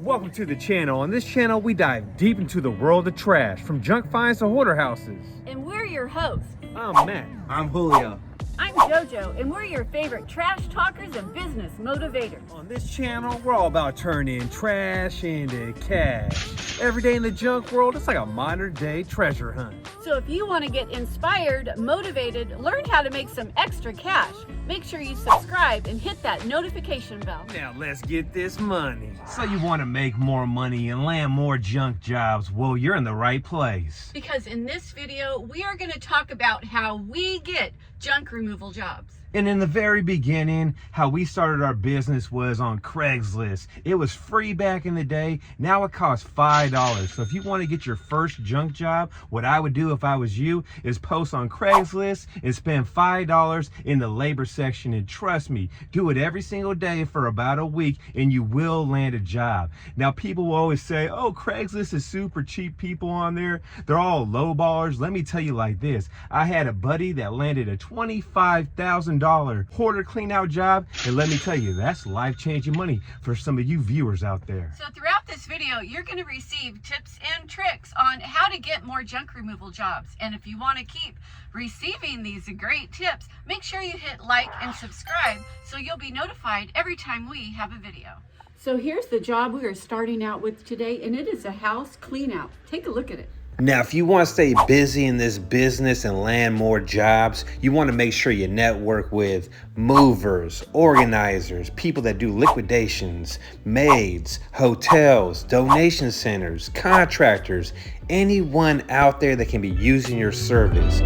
Welcome to the channel. On this channel, we dive deep into the world of trash, from junk finds to hoarder houses. And we're your hosts. I'm Matt. I'm Julio. I'm JoJo, and we're your favorite trash talkers and business motivators. On this channel, we're all about turning trash into cash. Every day in the junk world, it's like a modern day treasure hunt. So if you want to get inspired, motivated, learn how to make some extra cash, make sure you subscribe and hit that notification bell. Now let's get this money. So you want to make more money and land more junk jobs? Well, you're in the right place. Because in this video, we are going to talk about how we get junk removal jobs. And in the very beginning, how we started our business was on Craigslist. It was free back in the day. Now it costs $5. So if you want to get your first junk job, what I would do if I was you is post on Craigslist and spend $5 in the labor section. And trust me, do it every single day for about a week and you will land a job. Now people will always say, oh, Craigslist is super cheap people on there. They're all lowballers. Let me tell you like this. I had a buddy that landed a $25,000 hoarder clean out job, and let me tell you, that's life-changing money for some of you viewers out there. So throughout this video, you're going to receive tips and tricks on how to get more junk removal jobs. And if you want to keep receiving these great tips, make sure you hit like and subscribe so you'll be notified every time we have a video. So here's the job we are starting out with today, and it is a house clean out. Take a look at it. Now, if you want to stay busy in this business and land more jobs, you want to make sure you network with movers, organizers, people that do liquidations, maids, hotels, donation centers, contractors, anyone out there that can be using your service.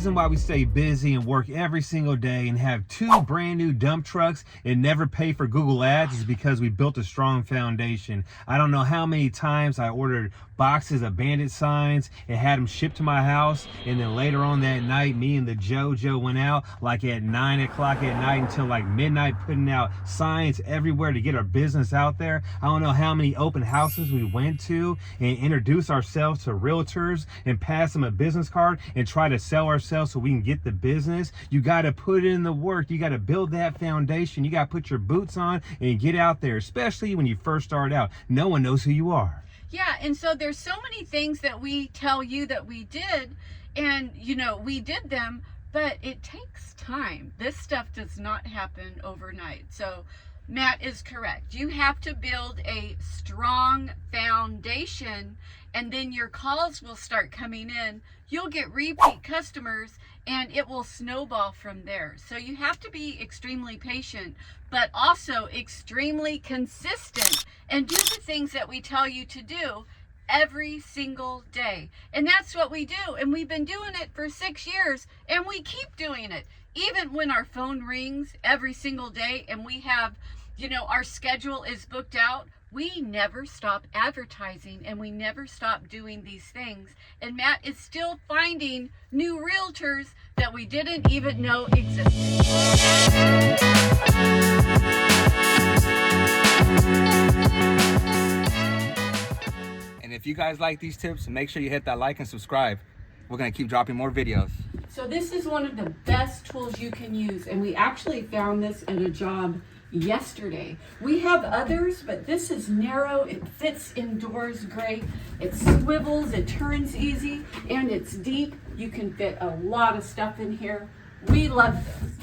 Why we stay busy and work every single day and have 2 brand new dump trucks and never pay for Google Ads is because we built a strong foundation. I don't know how many times I ordered boxes of bandit signs and had them shipped to my house, and then later on that night, me and the JoJo went out like at 9 o'clock at night until like midnight, putting out signs everywhere to get our business out there. I don't know how many open houses we went to and introduced ourselves to realtors and pass them a business card and try to sell ourselves so we can get the business. You got to put in the work. You got to build that foundation. You got to put your boots on and get out there, especially when you first start out. No one knows who you are. Yeah, and so there's so many things that we tell you that we did, and you know, we did them, but it takes time. This stuff does not happen overnight. So Matt is correct. You have to build a strong foundation, and then your calls will start coming in. You'll get repeat customers, and it will snowball from there. So you have to be extremely patient, but also extremely consistent, and do the things that we tell you to do every single day. And that's what we do. And we've been doing it for 6 years, and we keep doing it. Even when our phone rings every single day and we have, you know, our schedule is booked out, we never stop advertising and we never stop doing these things. And Matt is still finding new realtors that we didn't even know existed. And if you guys like these tips, make sure you hit that like and subscribe. We're going to keep dropping more videos. So this is one of the best tools you can use, and we actually found this at a job yesterday. We have others, but this is narrow, it fits indoors great, it swivels, it turns easy, and it's deep. You can fit a lot of stuff in here. We love this.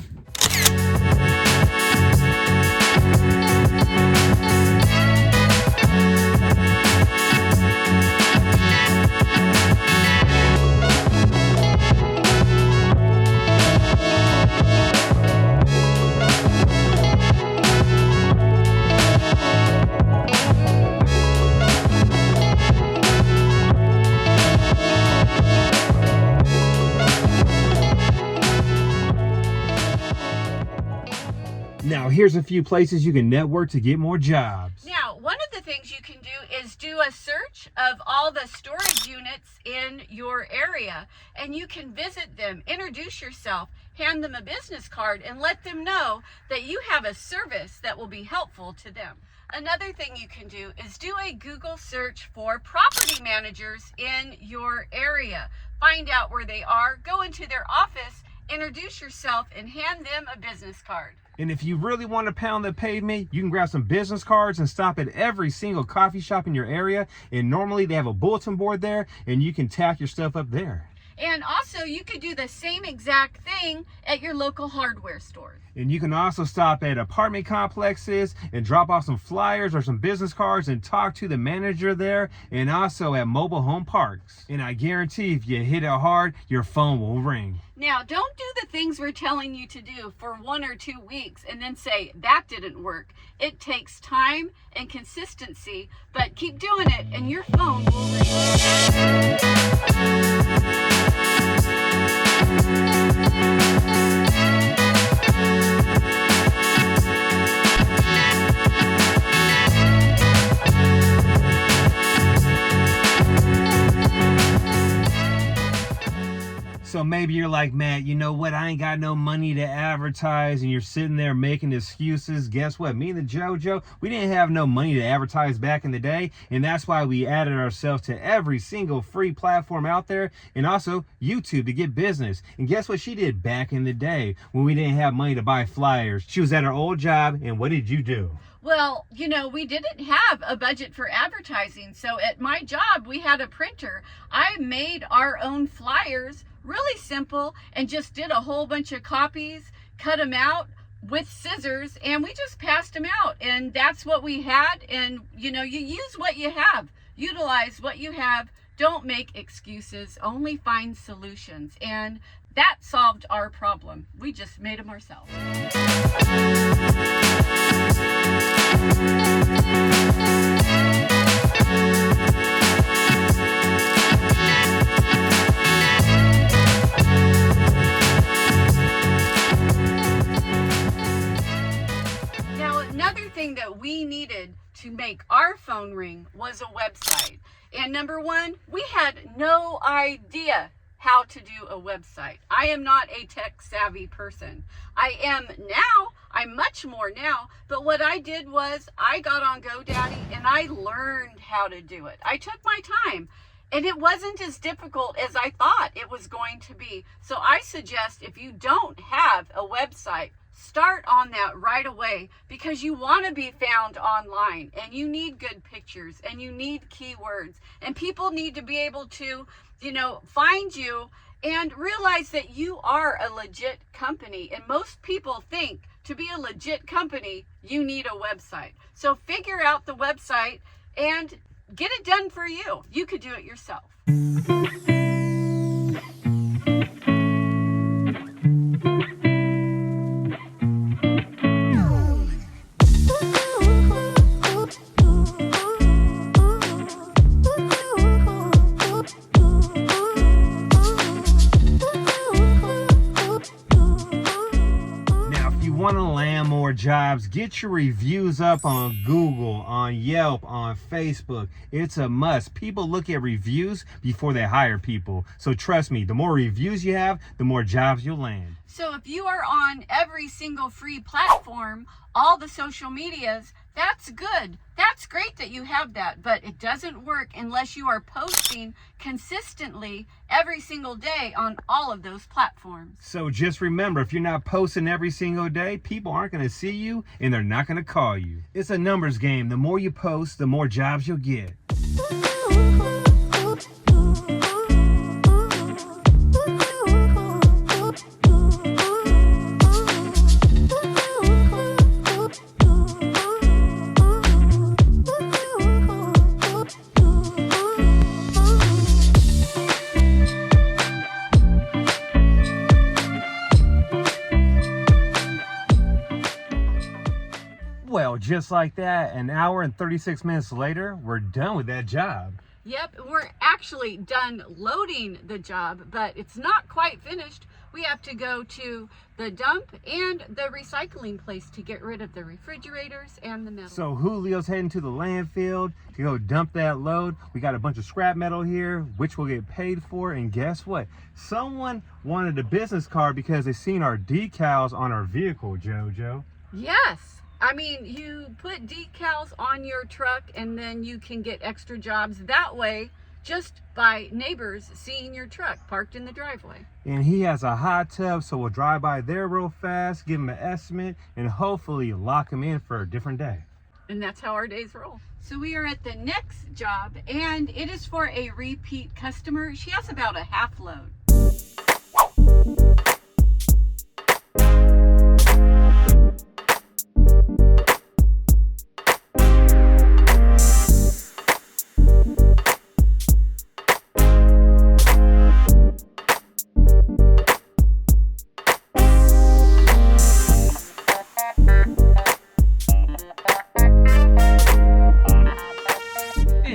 Now, here's a few places you can network to get more jobs. Now, one of the things you can do is do a search of all the storage units in your area, and you can visit them, introduce yourself, hand them a business card, and let them know that you have a service that will be helpful to them. Another thing you can do is do a Google search for property managers in your area. Find out where they are, go into their office, introduce yourself, and hand them a business card. And if you really want to pound the pavement, you can grab some business cards and stop at every single coffee shop in your area. And normally they have a bulletin board there, and you can tack your stuff up there. And also, you could do the same exact thing at your local hardware stores. And you can also stop at apartment complexes and drop off some flyers or some business cards and talk to the manager there, and also at mobile home parks. And I guarantee if you hit it hard, your phone will ring. Now, don't do the things we're telling you to do for 1 or 2 weeks and then say, that didn't work. It takes time and consistency, but keep doing it and your phone will ring. So maybe you're like, Matt, you know what? I ain't got no money to advertise, and you're sitting there making excuses. Guess what? Me and the JoJo, we didn't have no money to advertise back in the day, and that's why we added ourselves to every single free platform out there, and also YouTube to get business. And guess what she did back in the day when we didn't have money to buy flyers? She was at her old job, and what did you do? Well, you know, we didn't have a budget for advertising. So at my job, we had a printer. I made our own flyers, really simple, and just did a whole bunch of copies, cut them out with scissors, and we just passed them out. And that's what we had. And, you know, you use what you have, utilize what you have. Don't make excuses, only find solutions. And that solved our problem. We just made them ourselves. Now, another thing that we needed to make our phone ring was a website. And number one, we had no idea how to do a website. I am not a tech savvy person. I am now, I'm much more now, but what I did was I got on GoDaddy and I learned how to do it. I took my time and it wasn't as difficult as I thought it was going to be. So I suggest if you don't have a website, start on that right away, because you want to be found online and you need good pictures and you need keywords, and people need to be able to, you know, find you and realize that you are a legit company. And most people think to be a legit company, you need a website. So figure out the website and get it done for you. You could do it yourself. Want to land more jobs? Get your reviews up on Google, on Yelp, on Facebook. It's a must. People look at reviews before they hire people. So trust me, the more reviews you have, the more jobs you'll land. So if you are on every single free platform, all the social medias, that's good. That's great that you have that, but it doesn't work unless you are posting consistently every single day on all of those platforms. So just remember, if you're not posting every single day, people aren't going to see you and they're not going to call you. It's a numbers game. The more you post, the more jobs you'll get. Well, just like that, an hour and 36 minutes later, we're done with that job. Yep, we're actually done loading the job, but it's not quite finished. We have to go to the dump and the recycling place to get rid of the refrigerators and the metal. So Julio's heading to the landfill to go dump that load. We got a bunch of scrap metal here, which we'll get paid for. And guess what? Someone wanted a business card because they seen our decals on our vehicle, JoJo. Yes, I mean, you put decals on your truck and then you can get extra jobs that way just by neighbors seeing your truck parked in the driveway. And he has a hot tub, so we'll drive by there real fast, give him an estimate, and hopefully lock him in for a different day. And that's how our days roll. So we are at the next job, and it is for a repeat customer. She has about a half load.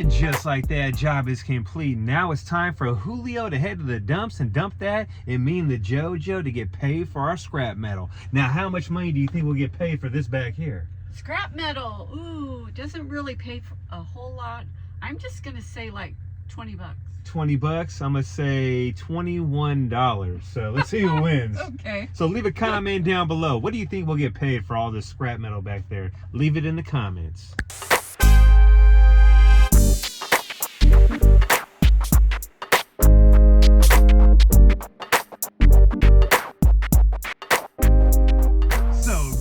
Just like that, job is complete. Now it's time for Julio to head to the dumps and dump that, and me and the JoJo to get paid for our scrap metal. Now, how much money do you think we'll get paid for this back here? Scrap metal, ooh, doesn't really pay for a whole lot. I'm just gonna say like 20 bucks. 20 bucks? I'm gonna say $21. So let's see who wins. Okay. So leave a comment down below. What do you think we'll get paid for all this scrap metal back there? Leave it in the comments.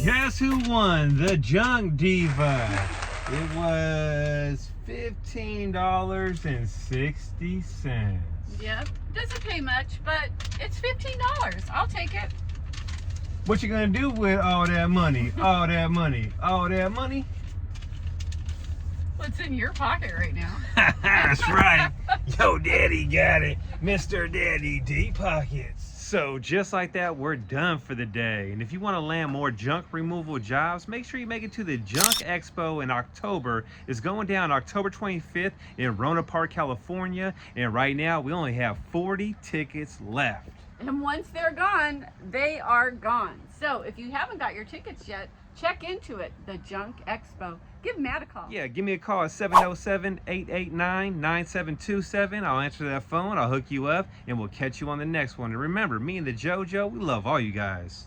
Guess who won the Junk Diva? It was $15.60. Yep, doesn't pay much, but it's $15. I'll take it. What you gonna do with all that money? All that money? All that money? What's in your pocket right now? That's right. Yo, Daddy got it. Mr. Daddy Deep Pockets. So just like that, we're done for the day. And if you want to land more junk removal jobs, make sure you make it to the Junk Expo in October. It's going down October 25th in Rohnert Park, California. And right now, we only have 40 tickets left. And once they're gone, they are gone. So if you haven't got your tickets yet, check into it, the Junk Expo. Give Matt a call. Yeah, give me a call at 707-889-9727. I'll answer that phone, I'll hook you up, and we'll catch you on the next one. And remember, me and the JoJo, we love all you guys.